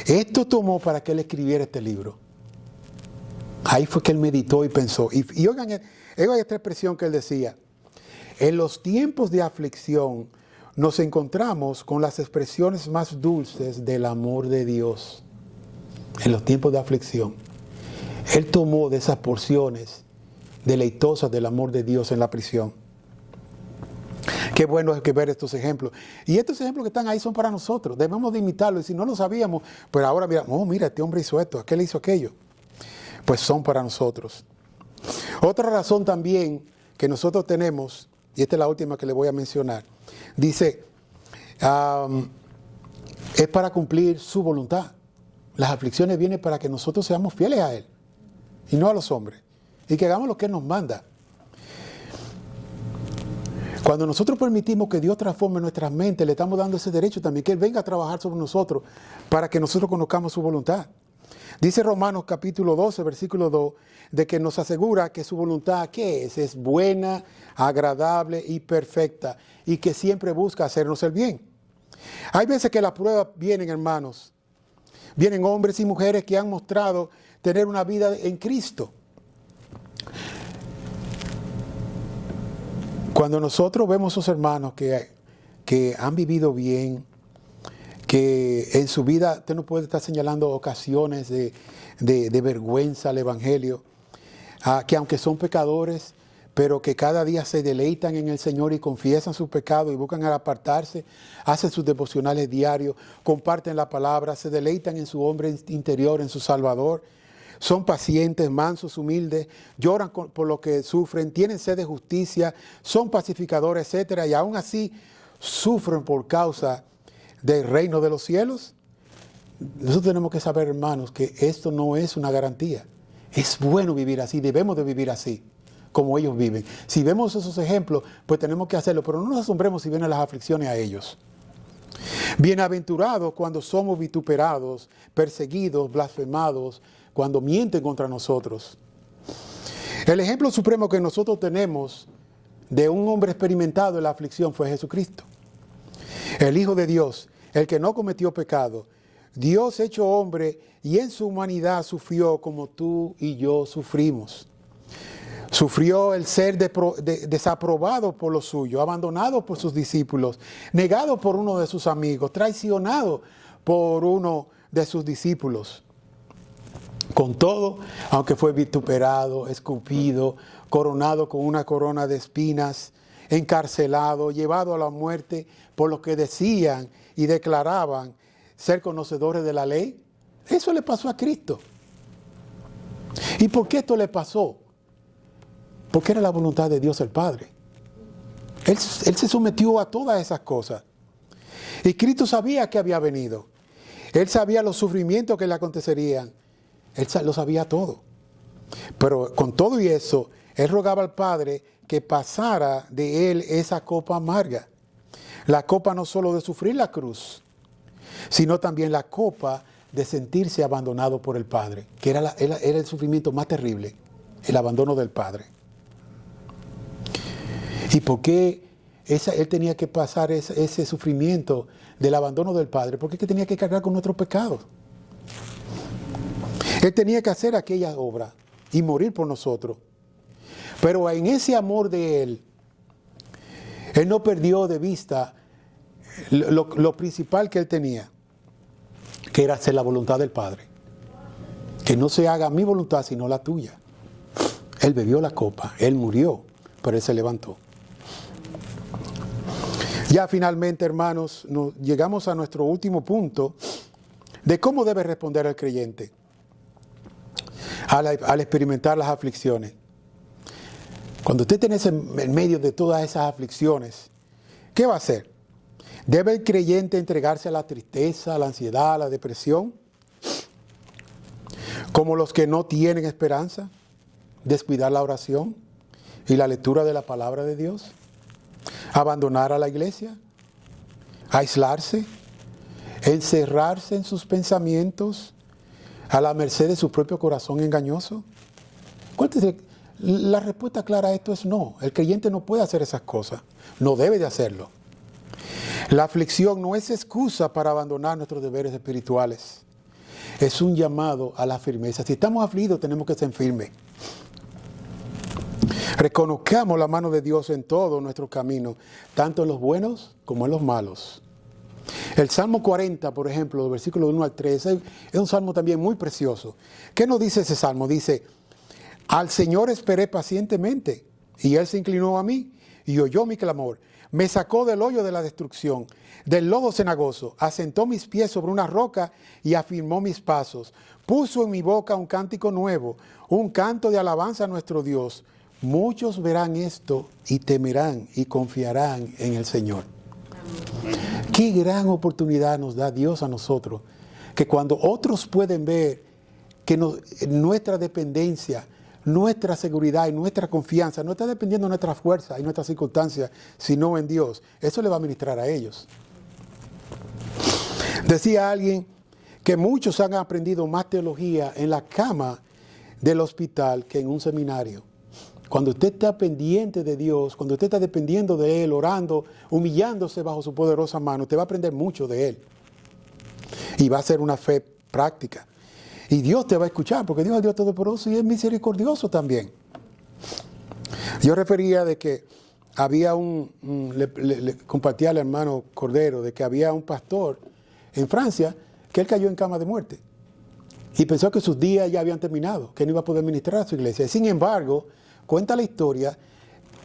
Esto tomó para que él escribiera este libro. Ahí fue que él meditó y pensó. Y oigan esta expresión que él decía. En los tiempos de aflicción nos encontramos con las expresiones más dulces del amor de Dios. En los tiempos de aflicción. Él tomó de esas porciones deleitosas del amor de Dios en la prisión. Qué bueno es que ver estos ejemplos. Y estos ejemplos que están ahí son para nosotros. Debemos de imitarlos. Y si no lo sabíamos, pues ahora mira, este hombre hizo esto, aquel hizo aquello. Pues son para nosotros. Otra razón también que nosotros tenemos, y esta es la última que le voy a mencionar, dice, es para cumplir su voluntad. Las aflicciones vienen para que nosotros seamos fieles a Él y no a los hombres. Y que hagamos lo que Él nos manda. Cuando nosotros permitimos que Dios transforme nuestras mentes, le estamos dando ese derecho también, que Él venga a trabajar sobre nosotros para que nosotros conozcamos su voluntad. Dice Romanos capítulo 12, versículo 2, de que nos asegura que su voluntad, ¿qué es? Es buena, agradable y perfecta, y que siempre busca hacernos el bien. Hay veces que las pruebas vienen, hermanos. Vienen hombres y mujeres que han mostrado tener una vida en Cristo. Cuando nosotros vemos a esos hermanos que han vivido bien, que en su vida, usted no puede estar señalando ocasiones de vergüenza al Evangelio, que aunque son pecadores, pero que cada día se deleitan en el Señor y confiesan sus pecados y buscan apartarse, hacen sus devocionales diarios, comparten la palabra, se deleitan en su hombre interior, en su Salvador, son pacientes, mansos, humildes, lloran por lo que sufren, tienen sed de justicia, son pacificadores, etcétera, y aún así sufren por causa del reino de los cielos. Nosotros tenemos que saber, hermanos, que esto no es una garantía. Es bueno vivir así, debemos de vivir así, como ellos viven. Si vemos esos ejemplos, pues tenemos que hacerlo, pero no nos asombremos si vienen las aflicciones a ellos. Bienaventurados cuando somos vituperados, perseguidos, blasfemados, cuando mienten contra nosotros. El ejemplo supremo que nosotros tenemos de un hombre experimentado en la aflicción fue Jesucristo. El Hijo de Dios, el que no cometió pecado, Dios hecho hombre y en su humanidad sufrió como tú y yo sufrimos. Sufrió el ser desaprobado por los suyos, abandonado por sus discípulos, negado por uno de sus amigos, traicionado por uno de sus discípulos. Con todo, aunque fue vituperado, escupido, coronado con una corona de espinas encarcelado, llevado a la muerte por los que decían y declaraban ser conocedores de la ley. Eso le pasó a Cristo. ¿Y por qué esto le pasó? Porque era la voluntad de Dios el Padre. Él se sometió a todas esas cosas. Y Cristo sabía que había venido. Él sabía los sufrimientos que le acontecerían. Él lo sabía todo. Pero con todo y eso, Él rogaba al Padre que pasara de Él esa copa amarga. La copa no solo de sufrir la cruz, sino también la copa de sentirse abandonado por el Padre, que era el sufrimiento más terrible, el abandono del Padre. ¿Y por qué Él tenía que pasar ese sufrimiento del abandono del Padre? Porque es que tenía que cargar con nuestros pecados. Él tenía que hacer aquella obra y morir por nosotros. Pero en ese amor de Él no perdió de vista lo principal que Él tenía, que era hacer la voluntad del Padre. Que no se haga mi voluntad sino la tuya. Él bebió la copa, Él murió, pero Él se levantó. Ya finalmente, hermanos, llegamos a nuestro último punto de cómo debe responder el creyente al experimentar las aflicciones. Cuando usted esté en medio de todas esas aflicciones, ¿qué va a hacer? ¿Debe el creyente entregarse a la tristeza, a la ansiedad, a la depresión? Como los que no tienen esperanza, descuidar la oración y la lectura de la palabra de Dios, abandonar a la iglesia, aislarse, encerrarse en sus pensamientos a la merced de su propio corazón engañoso. La respuesta clara a esto es no. El creyente no puede hacer esas cosas, no debe de hacerlo. La aflicción no es excusa para abandonar nuestros deberes espirituales. Es un llamado a la firmeza. Si estamos afligidos, tenemos que ser firmes. Reconozcamos la mano de Dios en todo nuestro camino, tanto en los buenos como en los malos. El Salmo 40, por ejemplo, versículo 1 al 3, es un salmo también muy precioso. ¿Qué nos dice ese salmo? Dice: al Señor esperé pacientemente, y Él se inclinó a mí y oyó mi clamor. Me sacó del hoyo de la destrucción, del lodo cenagoso, asentó mis pies sobre una roca y afirmó mis pasos. Puso en mi boca un cántico nuevo, un canto de alabanza a nuestro Dios. Muchos verán esto y temerán y confiarán en el Señor. Qué gran oportunidad nos da Dios a nosotros, que cuando otros pueden ver que nuestra dependencia, nuestra seguridad y nuestra confianza no está dependiendo de nuestra fuerza y nuestras circunstancias, sino en Dios, eso le va a ministrar a ellos. Decía alguien que muchos han aprendido más teología en la cama del hospital que en un seminario. Cuando usted está pendiente de Dios, cuando usted está dependiendo de Él, orando, humillándose bajo su poderosa mano, usted va a aprender mucho de Él. Y va a ser una fe práctica. Y Dios te va a escuchar, porque Dios es Dios todopoderoso y es misericordioso también. Yo refería de que había le compartía al hermano Cordero, de que había un pastor en Francia que él cayó en cama de muerte. Y pensó que sus días ya habían terminado, que no iba a poder ministrar a su iglesia. Sin embargo, cuenta la historia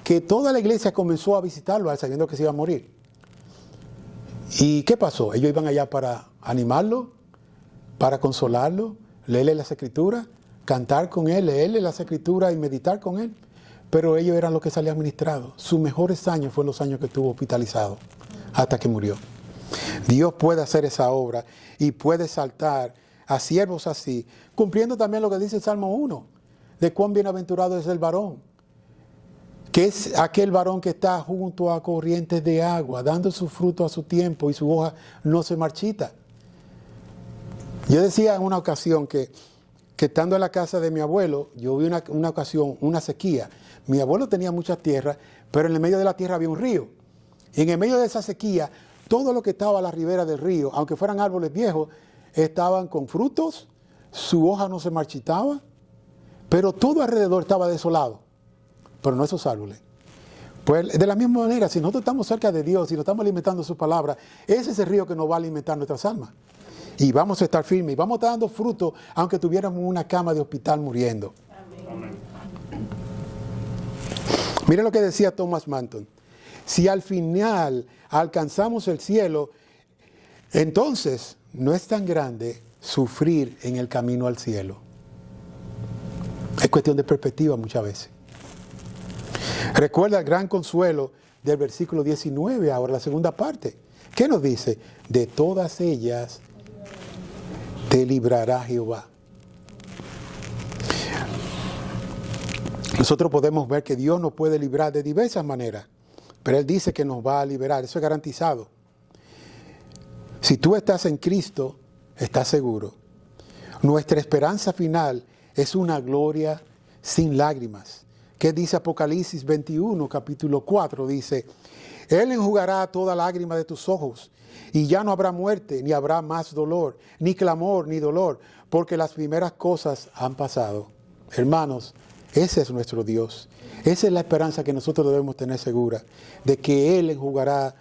que toda la iglesia comenzó a visitarlo sabiendo que se iba a morir. ¿Y qué pasó? Ellos iban allá para animarlo, para consolarlo, leerle las escrituras, cantar con él, leerle las escrituras y meditar con él. Pero ellos eran los que salían ministrados. Sus mejores años fueron los años que estuvo hospitalizado hasta que murió. Dios puede hacer esa obra y puede saltar a siervos así, cumpliendo también lo que dice el Salmo 1, de cuán bienaventurado es el varón, que es aquel varón que está junto a corrientes de agua, dando su fruto a su tiempo y su hoja no se marchita. Yo decía en una ocasión que estando en la casa de mi abuelo, yo vi una ocasión, una sequía. Mi abuelo tenía mucha tierra, pero en el medio de la tierra había un río. Y en el medio de esa sequía, todo lo que estaba a la ribera del río, aunque fueran árboles viejos, estaban con frutos, su hoja no se marchitaba, pero todo alrededor estaba desolado, pero no esos árboles. Pues de la misma manera, si nosotros estamos cerca de Dios y nos estamos alimentando de su palabra, ese es ese río que nos va a alimentar nuestras almas. Y vamos a estar firmes y vamos a estar dando fruto, aunque tuviéramos una cama de hospital muriendo. Amén. Mire lo que decía Thomas Manton. Si al final alcanzamos el cielo, entonces no es tan grande sufrir en el camino al cielo. Es cuestión de perspectiva muchas veces. Recuerda el gran consuelo del versículo 19, ahora la segunda parte. ¿Qué nos dice? De todas ellas te librará Jehová. Nosotros podemos ver que Dios nos puede librar de diversas maneras, pero Él dice que nos va a liberar, eso es garantizado. Si tú estás en Cristo, estás seguro. Nuestra esperanza final es una gloria sin lágrimas. ¿Qué dice Apocalipsis 21, capítulo 4? Dice, Él enjugará toda lágrima de tus ojos, y ya no habrá muerte, ni habrá más dolor, ni clamor, ni dolor, porque las primeras cosas han pasado. Hermanos, ese es nuestro Dios. Esa es la esperanza que nosotros debemos tener segura, de que Él enjugará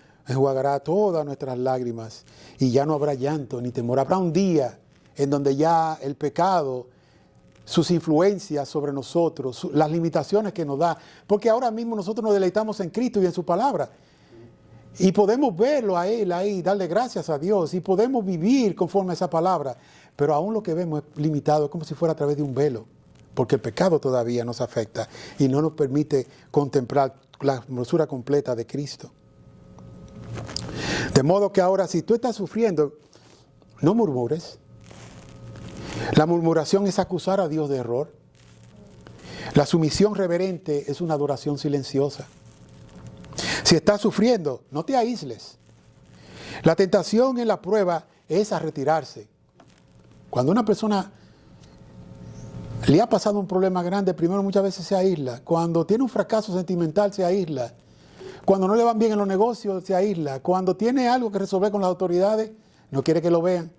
todas nuestras lágrimas, y ya no habrá llanto ni temor. Habrá un día en donde ya el pecado, sus influencias sobre nosotros, las limitaciones que nos da, porque ahora mismo nosotros nos deleitamos en Cristo y en su palabra, y podemos verlo a Él ahí, darle gracias a Dios, y podemos vivir conforme a esa palabra, pero aún lo que vemos es limitado, es como si fuera a través de un velo, porque el pecado todavía nos afecta y no nos permite contemplar la hermosura completa de Cristo. De modo que ahora, si tú estás sufriendo, no murmures. La murmuración es acusar a Dios de error. La sumisión reverente es una adoración silenciosa. Si estás sufriendo, no te aísles. La tentación en la prueba es a retirarse. Cuando una persona le ha pasado un problema grande, primero muchas veces se aísla. Cuando tiene un fracaso sentimental, se aísla. Cuando no le van bien en los negocios, se aísla. Cuando tiene algo que resolver con las autoridades, no quiere que lo vean.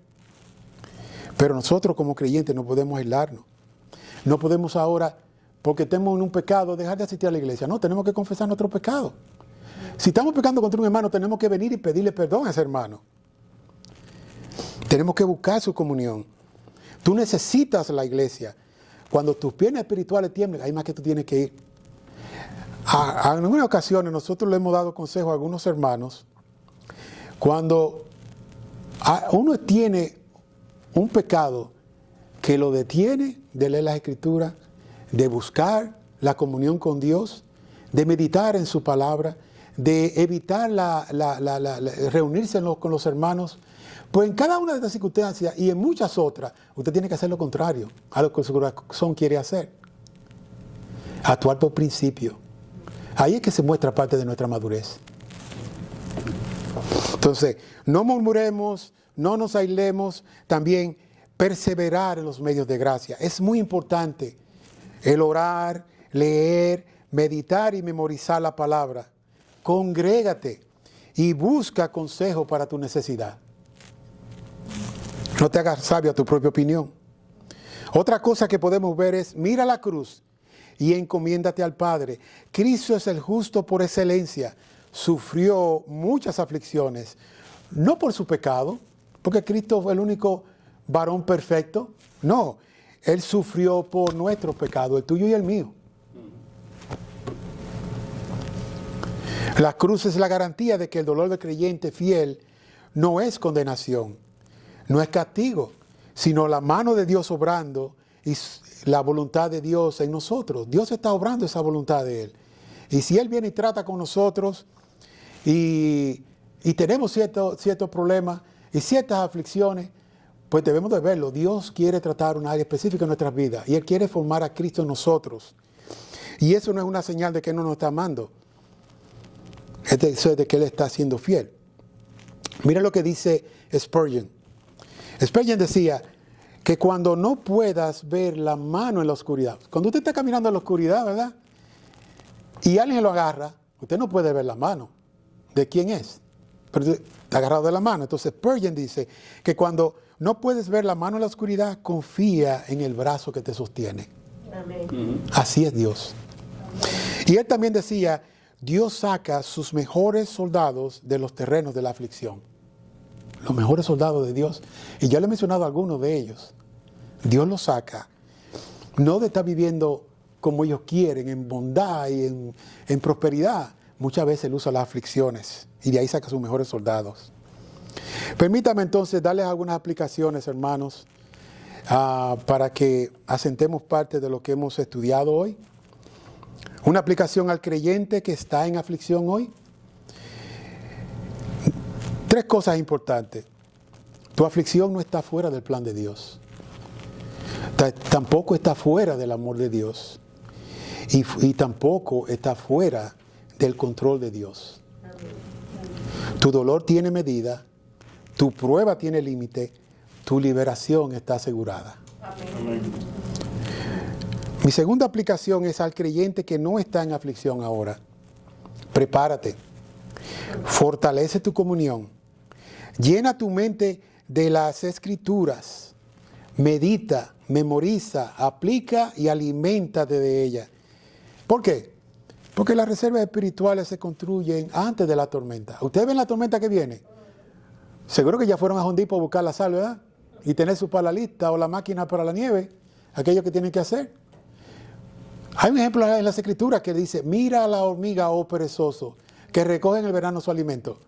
Pero nosotros como creyentes no podemos aislarnos. No podemos ahora, porque estemos en un pecado, dejar de asistir a la iglesia. No, tenemos que confesar nuestro pecado. Si estamos pecando contra un hermano, tenemos que venir y pedirle perdón a ese hermano. Tenemos que buscar su comunión. Tú necesitas la iglesia. Cuando tus piernas espirituales tiemblen, hay más que tú tienes que ir. En algunas ocasiones nosotros le hemos dado consejo a algunos hermanos. Cuando uno tiene un pecado que lo detiene de leer las Escrituras, de buscar la comunión con Dios, de meditar en su palabra, de evitar reunirse con los hermanos, pues en cada una de estas circunstancias y en muchas otras, usted tiene que hacer lo contrario a lo que su corazón quiere hacer. Actuar por principio. Ahí es que se muestra parte de nuestra madurez. Entonces, no murmuremos, no nos aislemos, también perseverar en los medios de gracia. Es muy importante el orar, leer, meditar y memorizar la palabra. Congrégate y busca consejo para tu necesidad. No te hagas sabio a tu propia opinión. Otra cosa que podemos ver es, mira la cruz y encomiéndate al Padre. Cristo es el justo por excelencia. Sufrió muchas aflicciones, no por su pecado, porque Cristo fue el único varón perfecto. No, Él sufrió por nuestro pecado, el tuyo y el mío. La cruz es la garantía de que el dolor del creyente fiel no es condenación, no es castigo, sino la mano de Dios obrando y la voluntad de Dios en nosotros. Dios está obrando esa voluntad de Él. Y si Él viene y trata con nosotros y tenemos ciertos problemas y ciertas aflicciones, pues debemos de verlo. Dios quiere tratar una área específica en nuestras vidas y Él quiere formar a Cristo en nosotros. Y eso no es una señal de que Él no nos está amando. Eso es de que Él está siendo fiel. Mira lo que dice Spurgeon. Spurgeon decía que cuando no puedas ver la mano en la oscuridad, cuando usted está caminando en la oscuridad, ¿verdad? Y alguien lo agarra, usted no puede ver la mano. ¿De quién es? Pero está agarrado de la mano. Entonces Spurgeon dice que cuando no puedes ver la mano en la oscuridad, confía en el brazo que te sostiene. Amén. Así es Dios. Amén. Y él también decía, Dios saca sus mejores soldados de los terrenos de la aflicción. Los mejores soldados de Dios. Y ya le he mencionado a algunos de ellos. Dios los saca. No de estar viviendo como ellos quieren, en bondad y en prosperidad. muchas veces Él usa las aflicciones y de ahí saca sus mejores soldados. Permítame entonces darles algunas aplicaciones, hermanos, para que asentemos parte de lo que hemos estudiado hoy. Una aplicación al creyente que está en aflicción hoy. 3 cosas importantes. Tu aflicción no está fuera del plan de Dios. Tampoco está fuera del amor de Dios. Y tampoco está fuera del control de Dios. Tu dolor tiene medida, tu prueba tiene límite, tu liberación está asegurada. Amén. Mi segunda aplicación es al creyente que no está en aflicción ahora. Prepárate, fortalece tu comunión, llena tu mente de las Escrituras, medita, memoriza, aplica y aliméntate de ellas. ¿Por qué? Porque las reservas espirituales se construyen antes de la tormenta. ¿Ustedes ven la tormenta que viene? Seguro que ya fueron a Home Depot a buscar la sal, ¿verdad? Y tener su pala lista o la máquina para la nieve, aquello que tienen que hacer. Hay un ejemplo en las Escrituras que dice, mira a la hormiga, oh perezoso, que recoge en el verano su alimento.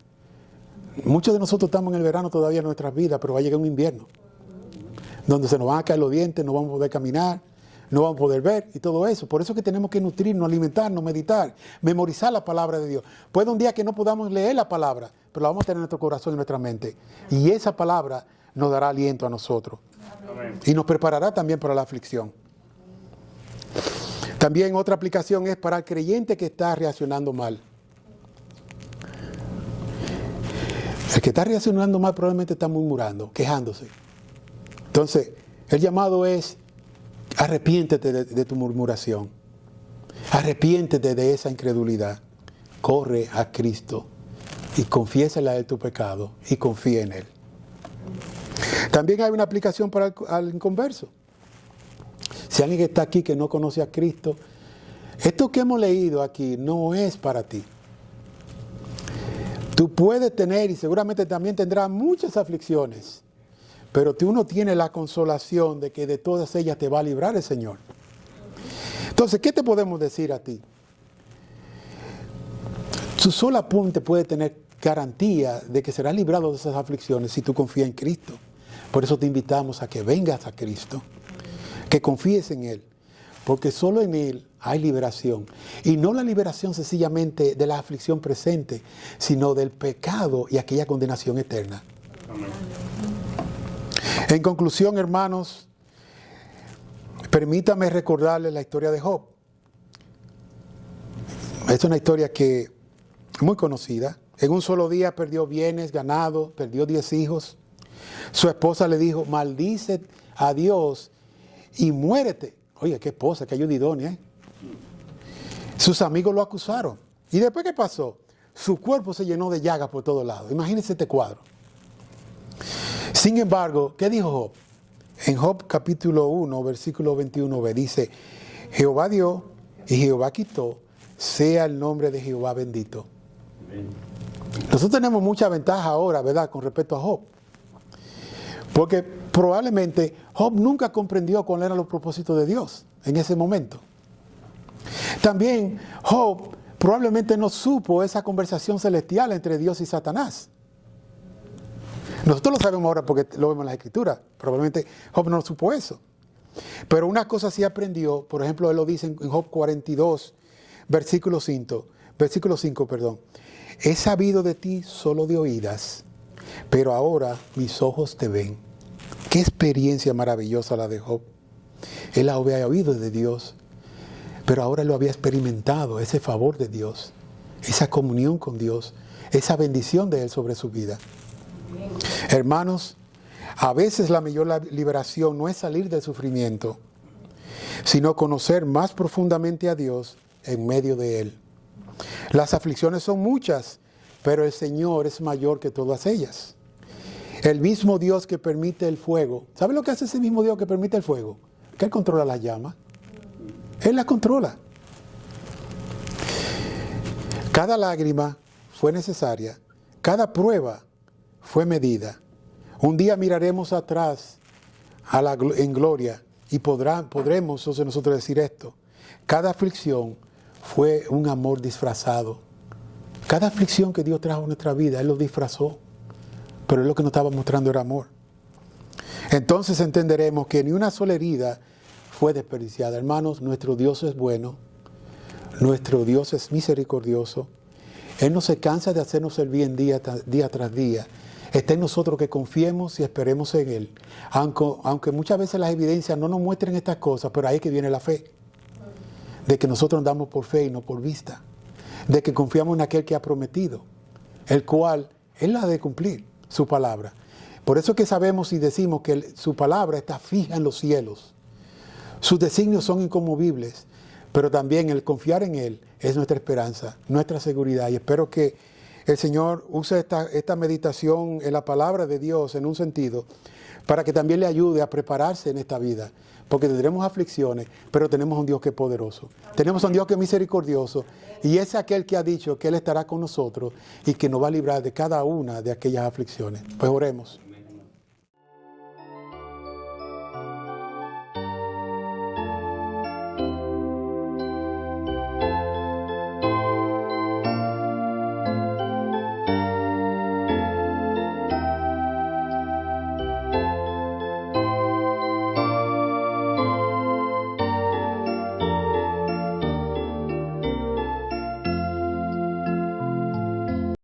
Muchos de nosotros estamos en el verano todavía en nuestras vidas, pero va a llegar un invierno, donde se nos van a caer los dientes, no vamos a poder caminar, no vamos a poder ver y todo eso. Por eso es que tenemos que nutrirnos, alimentarnos, meditar, memorizar la palabra de Dios. Puede un día que no podamos leer la palabra, pero la vamos a tener en nuestro corazón y en nuestra mente. Y esa palabra nos dará aliento a nosotros. Amén. Y nos preparará también para la aflicción. También otra aplicación es para el creyente que está reaccionando mal. El que está reaccionando mal probablemente está murmurando, quejándose. Entonces, el llamado es, arrepiéntete de tu murmuración. Arrepiéntete de esa incredulidad. Corre a Cristo y confiésale a Él tu pecado y confía en Él. También hay una aplicación para el inconverso. Si alguien está aquí que no conoce a Cristo, esto que hemos leído aquí no es para ti. Tú puedes tener y seguramente también tendrás muchas aflicciones, pero tú no tienes la consolación de que de todas ellas te va a librar el Señor. Entonces, ¿qué te podemos decir a ti? Tu sola apunte puede tener garantía de que serás librado de esas aflicciones si tú confías en Cristo. Por eso te invitamos a que vengas a Cristo, que confíes en Él, porque solo en Él hay liberación. Y no la liberación sencillamente de la aflicción presente, sino del pecado y aquella condenación eterna. Amén. En conclusión, hermanos, permítame recordarles la historia de Job. Es una historia que muy conocida. En un solo día perdió bienes, ganado, perdió 10 hijos. Su esposa le dijo, maldice a Dios y muérete. Oye, qué esposa, qué ayuda idónea, ¿eh? Sus amigos lo acusaron. ¿Y después qué pasó? Su cuerpo se llenó de llagas por todos lados. Imagínense este cuadro. Sin embargo, ¿qué dijo Job? En Job capítulo 1, versículo 21b, dice, Jehová dio y Jehová quitó, sea el nombre de Jehová bendito. Amén. Nosotros tenemos mucha ventaja ahora, ¿verdad?, con respecto a Job. Porque probablemente Job nunca comprendió cuáles eran los propósitos de Dios en ese momento. También Job probablemente no supo esa conversación celestial entre Dios y Satanás. Nosotros lo sabemos ahora porque lo vemos en las Escrituras. Probablemente Job no supo eso. Pero una cosa sí aprendió, por ejemplo, él lo dice en Job 42, versículo 5, he sabido de ti solo de oídas, pero ahora mis ojos te ven. Qué experiencia maravillosa la de Job. Él había oído de Dios, pero ahora lo había experimentado, ese favor de Dios, esa comunión con Dios, esa bendición de Él sobre su vida. Hermanos, a veces la mayor liberación no es salir del sufrimiento, sino conocer más profundamente a Dios en medio de Él. Las aflicciones son muchas, pero el Señor es mayor que todas ellas. El mismo Dios que permite el fuego. ¿Sabe lo que hace ese mismo Dios que permite el fuego? Que Él controla las llamas. Él las controla. Cada lágrima fue necesaria. Cada prueba fue medida. Un día miraremos atrás en gloria y podremos entonces nosotros decir esto. Cada aflicción fue un amor disfrazado Cada aflicción que Dios trajo a nuestra vida, Él lo disfrazó, pero Él lo que nos estaba mostrando era amor. Entonces entenderemos que ni una sola herida fue desperdiciada. Hermanos, nuestro Dios es bueno, nuestro Dios es misericordioso. Él no se cansa de hacernos el bien día tras día. Está en nosotros que confiemos y esperemos en Él. Aunque muchas veces las evidencias no nos muestren estas cosas, pero ahí es que viene la fe. De que nosotros andamos por fe y no por vista. De que confiamos en aquel que ha prometido, el cual Él ha de cumplir su palabra. Por eso que sabemos y decimos que su palabra está fija en los cielos. Sus designios son inconmovibles, pero también el confiar en Él es nuestra esperanza, nuestra seguridad. Y espero que el Señor use esta meditación en la palabra de Dios en un sentido, para que también le ayude a prepararse en esta vida. Porque tendremos aflicciones, pero tenemos un Dios que es poderoso. Tenemos un Dios que es misericordioso. Y es aquel que ha dicho que Él estará con nosotros y que nos va a librar de cada una de aquellas aflicciones. Pues oremos.